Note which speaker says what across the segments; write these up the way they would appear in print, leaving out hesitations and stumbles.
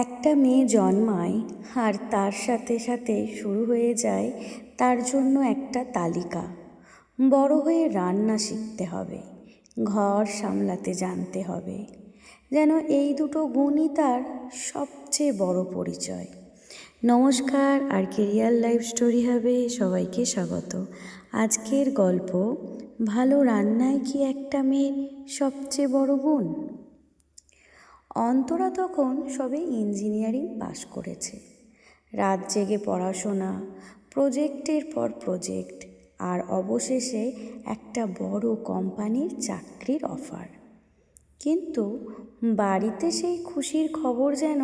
Speaker 1: একটা মেয়ে জন্মায় আর তার সাথে সাথে শুরু হয়ে যায় তার জন্য একটা তালিকা। বড় হয়ে রান্না শিখতে হবে, ঘর সামলাতে জানতে হবে, যেন এই দুটো গুণই তার সবচেয়ে বড় পরিচয়। নমস্কার, আর কি রিয়াল লাইফ স্টোরি হবে সবাইকে স্বাগত। আজকের গল্প, ভালো রান্নায় কি একটা মেয়ের সবচেয়ে বড় গুণ। অন্তরা তখন সবে ইঞ্জিনিয়ারিং পাশ করেছে। রাত জেগে পড়াশোনা, প্রজেক্টের পর প্রজেক্ট, আর অবশেষে একটা বড় কোম্পানির চাকরির অফার। কিন্তু বাড়িতে সেই খুশির খবর যেন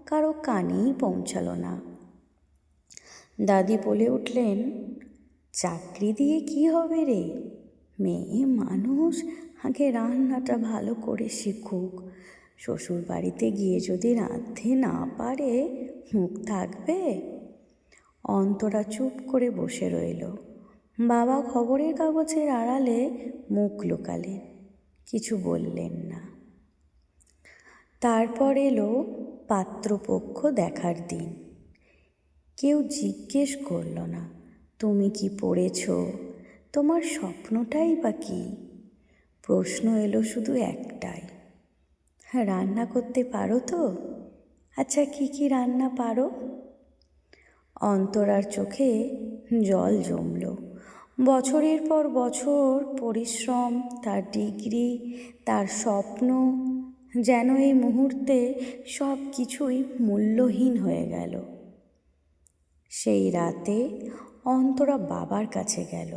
Speaker 1: কারো কানেই পৌঁছালো না। দাদি বলে উঠলেন, চাকরি দিয়ে কি হবে রে? মেয়ে মানুষ, আগে রান্নাটা ভালো করে শিখুক। শ্বশুর বাড়িতে গিয়ে যদি রাঁধতে না পারে, মুখ থাকবে? অন্তরা চুপ করে বসে রইল। বাবা খবরের কাগজের আড়ালে মুখ লুকালেন, কিছু বললেন না। তারপর এলো পাত্রপক্ষ দেখার দিন। কেউ জিজ্ঞেস করল না, তুমি কি পড়েছ, তোমার স্বপ্নটাই বা কী? প্রশ্ন এলো শুধু একটাই, রান্না করতে পারো তো? আচ্ছা, কি রান্না পারো? অন্তরার চোখে জল জমল। বছরের পর বছর পরিশ্রম, তার ডিগ্রি, তার স্বপ্ন, যেন এই মুহূর্তে সব কিছুই মূল্যহীন হয়ে গেল। সেই রাতে অন্তরা বাবার কাছে গেল,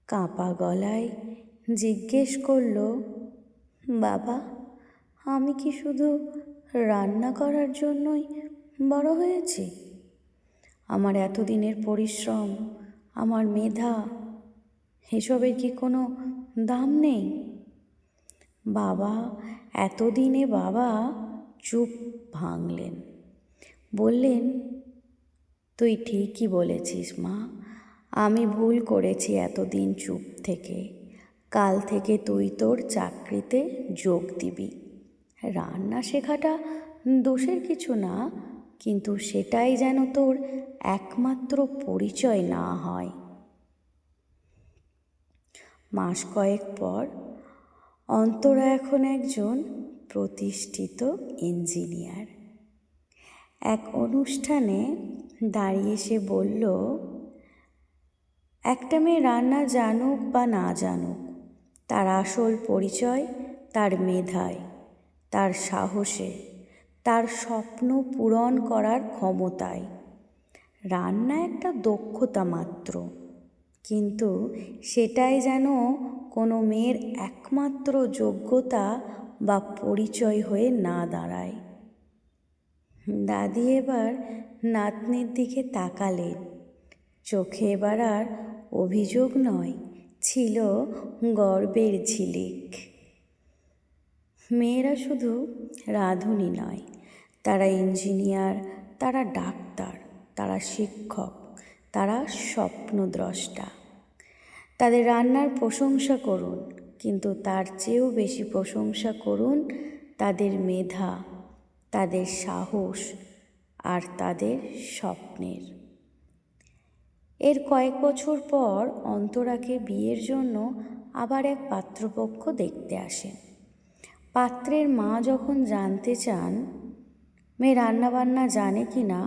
Speaker 1: কাঁপা গলায় জিজ্ঞেস করল, বাবা, আমি কি শুধু রান্না করার জন্যই বড় হয়েছি? আমার এতদিনের পরিশ্রম, আমার মেধা, এসবের কি কোনো দাম নেই? বাবা বাবা চুপ ভাঙলেন। বললেন, তুই ঠিকই বলেছিস মা, আমি ভুল করেছি এতদিন চুপ থেকে। কাল থেকে তুই তোর চাকরিতে যোগ দিবি। রান্না শেখাটা দোষের কিছু না, কিন্তু সেটাই যেন তোর একমাত্র পরিচয় না হয়। মাস কয়েক পর অন্তরা এখন একজন প্রতিষ্ঠিত ইঞ্জিনিয়ার। এক অনুষ্ঠানে দাঁড়িয়ে সে বলল, একটা মেয়ে রান্না জানুক বা না জানুক, তার আসল পরিচয় তার মেধায়, তার সাহসে, তার স্বপ্ন পূরণ করার ক্ষমতায়। রান্না একটা দক্ষতা মাত্র, কিন্তু সেটাই যেন কোনো মেয়ের একমাত্র যোগ্যতা বা পরিচয় হয়ে না দাঁড়ায়। দাদি এবার নাতনির দিকে তাকালেন। চোখে এবার আর অভিযোগ নয়, ছিল গর্বের ঝিলিক। মেয়েরা শুধু রাঁধুনি নয়, তারা ইঞ্জিনিয়ার, তারা ডাক্তার, তারা শিক্ষক, তারা স্বপ্নদ্রষ্টা। তাদের রান্নার প্রশংসা করুন, কিন্তু তার চেয়েও বেশি প্রশংসা করুন তাদের মেধা, তাদের সাহস আর তাদের স্বপ্নের। এর কয়েক বছর পর অন্তরাকে বিয়ের জন্য আবার এক পাত্রপক্ষ দেখতে আসেন। পাত্রের মা যখন জানতে চান মেয়ে রান্নাবান্না জানে কি না,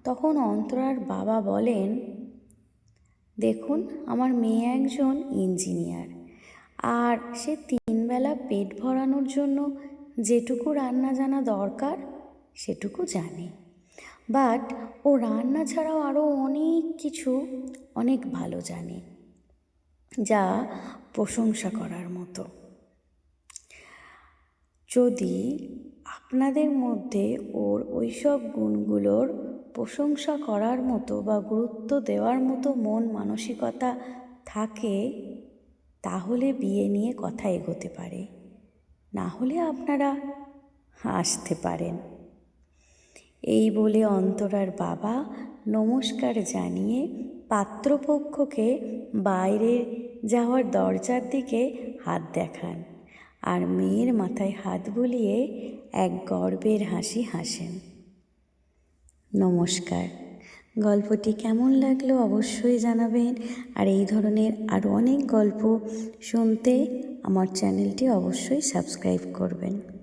Speaker 1: তখন অন্তরার বাবা বলেন, দেখুন, আমার মেয়ে একজন ইঞ্জিনিয়ার, আর সে 3 বেলা পেট ভরানোর জন্য যেটুকু রান্না জানা দরকার সেটুকু জানে। বাট ও রান্না ছাড়াও আরও অনেক কিছু অনেক ভালো জানে, যা প্রশংসা করার মতো। যদি আপনাদের মধ্যে ওর ওইসব গুণগুলোর প্রশংসা করার মতো বা গুরুত্ব দেওয়ার মতো মন মানসিকতা থাকে, তাহলে বিয়ে নিয়ে কথা এগোতে পারে, না হলে আপনারা আসতে পারেন। এই বলে অন্তরার বাবা নমস্কার জানিয়ে পাত্রপক্ষকে বাইরে যাওয়ার দরজার দিকে হাত দেখান, আর মেয়ের মাথায় হাত বুলিয়ে এক গর্বের হাসি হাসেন। নমস্কার। গল্পটি কেমন লাগলো অবশ্যই জানাবেন, আর এই ধরনের আরও অনেক গল্প শুনতে আমার চ্যানেলটি অবশ্যই সাবস্ক্রাইব করবেন।